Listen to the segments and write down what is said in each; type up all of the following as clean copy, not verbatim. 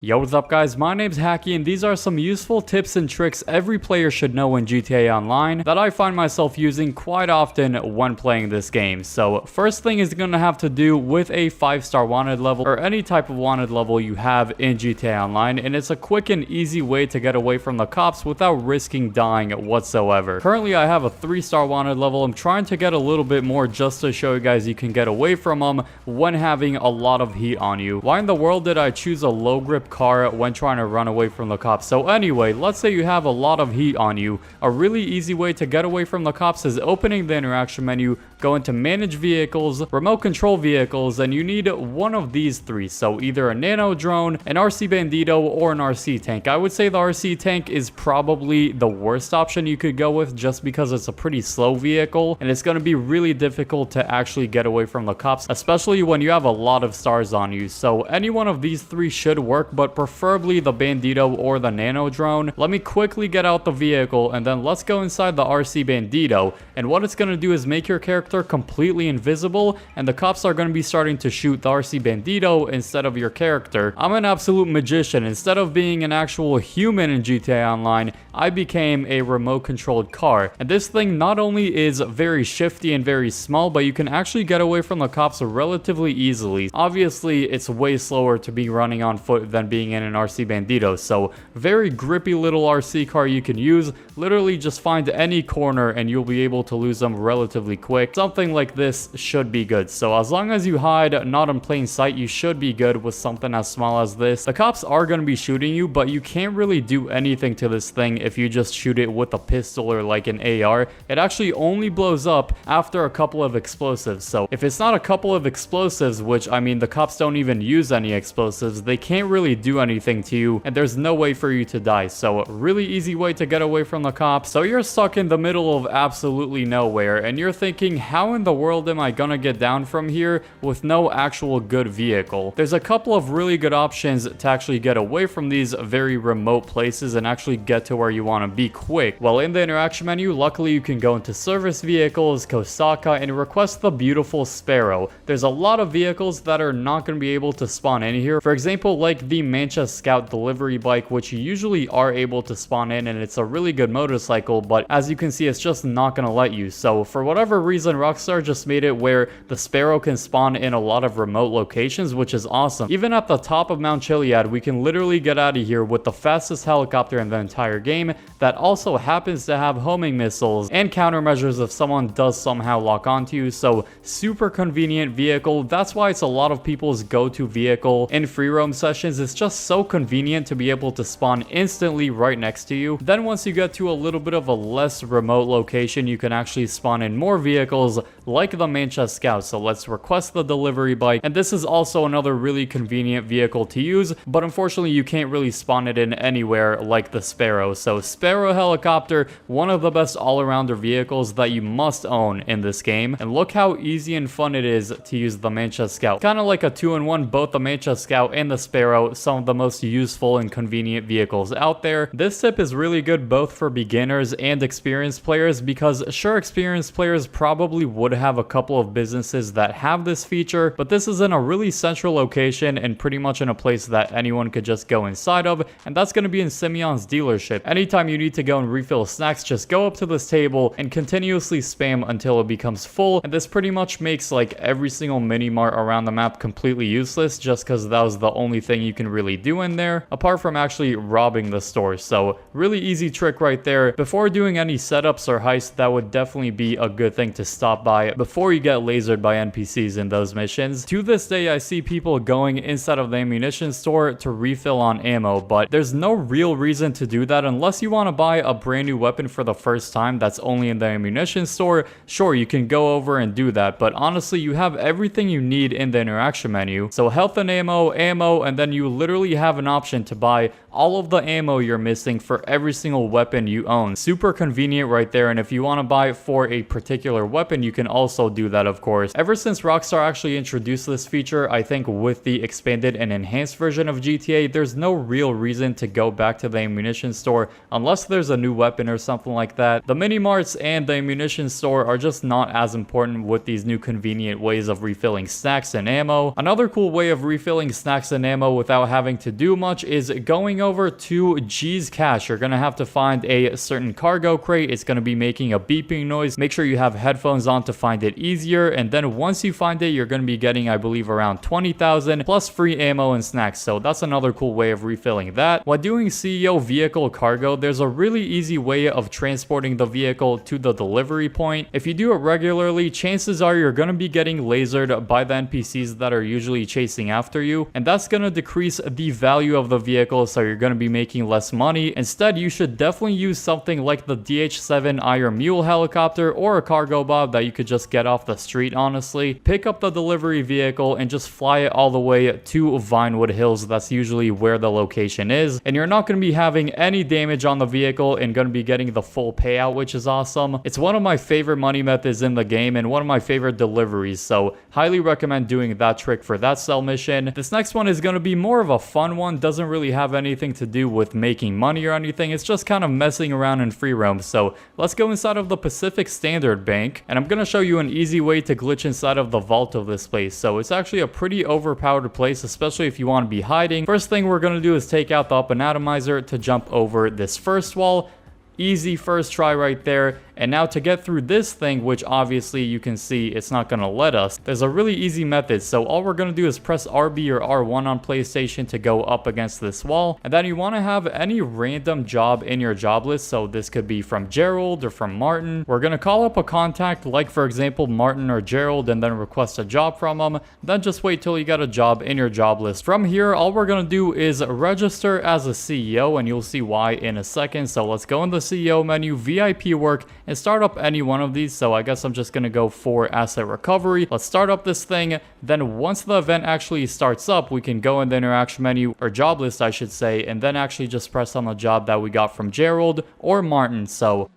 Yo, what's up guys, my name's Hakiii and these are some useful tips and tricks every player should know in GTA Online that I find myself using quite often when playing this game. So first thing is going to have to do with a 5-star wanted level or any type of wanted level you have in GTA Online, and it's a quick and easy way to get away from the cops without risking dying whatsoever. Currently I have a 3-star wanted level. I'm trying to get a little bit more just to show you guys you can get away from them when having a lot of heat on you. Why in the world did I choose a low grip car when trying to run away from the cops? So anyway, let's say you have a lot of heat on you. A really easy way to get away from the cops is opening the interaction menu, go into manage vehicles, remote control vehicles, and you need one of these three. So either a nano drone, an RC bandito, or an RC tank. I would say the RC tank is probably the worst option you could go with just because it's a pretty slow vehicle and it's going to be really difficult to actually get away from the cops, especially when you have a lot of stars on you. So any one of these three should work, but preferably the bandito or the nano drone. Let me quickly get out the vehicle and then let's go inside the RC bandito, and what it's going to do is make your character completely invisible and the cops are going to be starting to shoot the RC bandito instead of your character. I'm an absolute magician. Instead of being an actual human in GTA Online, I became a remote controlled car, and this thing not only is very shifty and very small, but you can actually get away from the cops relatively easily. Obviously it's way slower to be running on foot than being in an RC bandito, so very grippy little RC car you can use. Literally just find any corner and you'll be able to lose them relatively quick. Something like this should be good. So as long as you hide not in plain sight, you should be good with something as small as this. The cops are going to be shooting you, but you can't really do anything to this thing if you just shoot it with a pistol or like an AR. It actually only blows up after a couple of explosives. So if it's not a couple of explosives, which I mean the cops don't even use any explosives, they can't really do anything to you and there's no way for you to die. So really easy way to get away from the cops. So you're stuck in the middle of absolutely nowhere and you're thinking, how in the world am I gonna get down from here with no actual good vehicle? There's a couple of really good options to actually get away from these very remote places and actually get to where you want to be quick. Well, in the interaction menu, luckily you can go into service vehicles, Kosaka, and request the beautiful Sparrow. There's a lot of vehicles that are not going to be able to spawn in here. For example, like the Mancha Scout delivery bike, which you usually are able to spawn in, and it's a really good motorcycle, but as you can see, it's just not going to let you. So for whatever reason, Rockstar just made it where the Sparrow can spawn in a lot of remote locations, which is awesome. Even at the top of Mount Chiliad, we can literally get out of here with the fastest helicopter in the entire game that also happens to have homing missiles and countermeasures if someone does somehow lock onto you. So super convenient vehicle. That's why it's a lot of people's go-to vehicle in free roam sessions. It's just so convenient to be able to spawn instantly right next to you. Then once you get to a little bit of a less remote location, you can actually spawn in more vehicles like the Mancha Scout. So let's request the delivery bike, and this is also another really convenient vehicle to use, but unfortunately you can't really spawn it in anywhere like the Sparrow. So Sparrow Helicopter, one of the best all-arounder vehicles that you must own in this game, and look how easy and fun it is to use the Mancha Scout. Kind of like a 2-in-1, both the Mancha Scout and the Sparrow, some of the most useful and convenient vehicles out there. This tip is really good both for beginners and experienced players, because sure, experienced players probably would have a couple of businesses that have this feature, but this is in a really central location and pretty much in a place that anyone could just go inside of, and that's going to be in Simeon's dealership. Anytime you need to go and refill snacks, just go up to this table and continuously spam until it becomes full, and this pretty much makes like every single mini mart around the map completely useless just because that was the only thing you can really do in there apart from actually robbing the store. So really easy trick right there. Before doing any setups or heists, that would definitely be a good thing to stop by before you get lasered by NPCs in those missions. To this day, I see people going inside of the ammunition store to refill on ammo, but there's no real reason to do that unless you want to buy a brand new weapon for the first time that's only in the ammunition store. Sure, you can go over and do that, but honestly, you have everything you need in the interaction menu. So health and ammo, and then you literally have an option to buy all of the ammo you're missing for every single weapon you own. Super convenient right there, and if you want to buy for a particular weapon, you can also do that, of course. Ever since Rockstar actually introduced this feature, I think with the expanded and enhanced version of GTA, there's no real reason to go back to the ammunition store unless there's a new weapon or something like that. The mini marts and the ammunition store are just not as important with these new convenient ways of refilling snacks and ammo. Another cool way of refilling snacks and ammo without without having to do much is going over to G's Cache. You're going to have to find a certain cargo crate. It's going to be making a beeping noise. Make sure you have headphones on to find it easier. And then once you find it, you're going to be getting, I believe, around 20,000 plus free ammo and snacks. So that's another cool way of refilling that. While doing CEO vehicle cargo, there's a really easy way of transporting the vehicle to the delivery point. If you do it regularly, chances are you're going to be getting lasered by the NPCs that are usually chasing after you, and that's going to decrease the value of the vehicle, so you're going to be making less money. Instead, you should definitely use something like the DH-7 Iron Mule helicopter or a cargo bob that you could just get off the street, honestly. Pick up the delivery vehicle and just fly it all the way to Vinewood Hills. That's usually where the location is, and you're not going to be having any damage on the vehicle and going to be getting the full payout, which is awesome. It's one of my favorite money methods in the game and one of my favorite deliveries, so highly recommend doing that trick for that cell mission. This next one is going to be more of a fun one. Doesn't really have anything to do with making money or anything. It's just kind of messing around in free roam. So let's go inside of the Pacific Standard Bank, and I'm going to show you an easy way to glitch inside of the vault of this place. So it's actually a pretty overpowered place, especially if you want to be hiding. First thing we're going to do is take out the up and atomizer to jump over this first wall. Easy first try right there. And now to get through this thing, which obviously you can see it's not going to let us, there's a really easy method. So all we're going to do is press RB or R1 on PlayStation to go up against this wall. And then you want to have any random job in your job list. So this could be from Gerald or from Martin. We're going to call up a contact, like for example, Martin or Gerald, and then request a job from them. Then just wait till you get a job in your job list. From here, all we're going to do is register as a CEO, and you'll see why in a second. So let's go in the CEO menu, VIP work, and start up any one of these. So I guess I'm just gonna go for asset recovery. Let's start up this thing. Then once the event actually starts up, we can go in the interaction menu, or job list I should say, and then actually just press on the job that we got from Gerald or Martin. So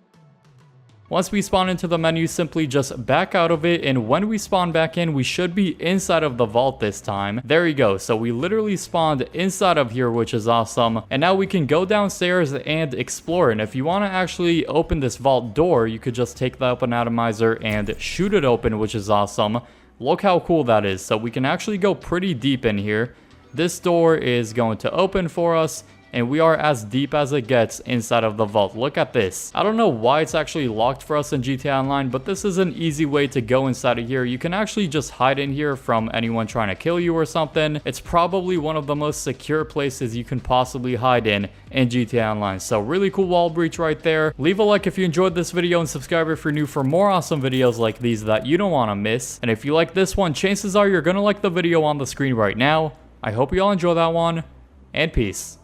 once we spawn into the menu, simply just back out of it, and when we spawn back in, we should be inside of the vault this time. There you go. So we literally spawned inside of here, which is awesome. And now we can go downstairs and explore. And if you want to actually open this vault door, you could just take the up and atomizer and shoot it open, which is awesome. Look how cool that is. So we can actually go pretty deep in here. This door is going to open for us, and we are as deep as it gets inside of the vault. Look at this. I don't know why it's actually locked for us in GTA Online, but this is an easy way to go inside of here. You can actually just hide in here from anyone trying to kill you or something. It's probably one of the most secure places you can possibly hide in GTA Online. So really cool wall breach right there. Leave a like if you enjoyed this video, and subscribe if you're new for more awesome videos like these that you don't want to miss. And if you like this one, chances are you're going to like the video on the screen right now. I hope you all enjoy that one, and peace.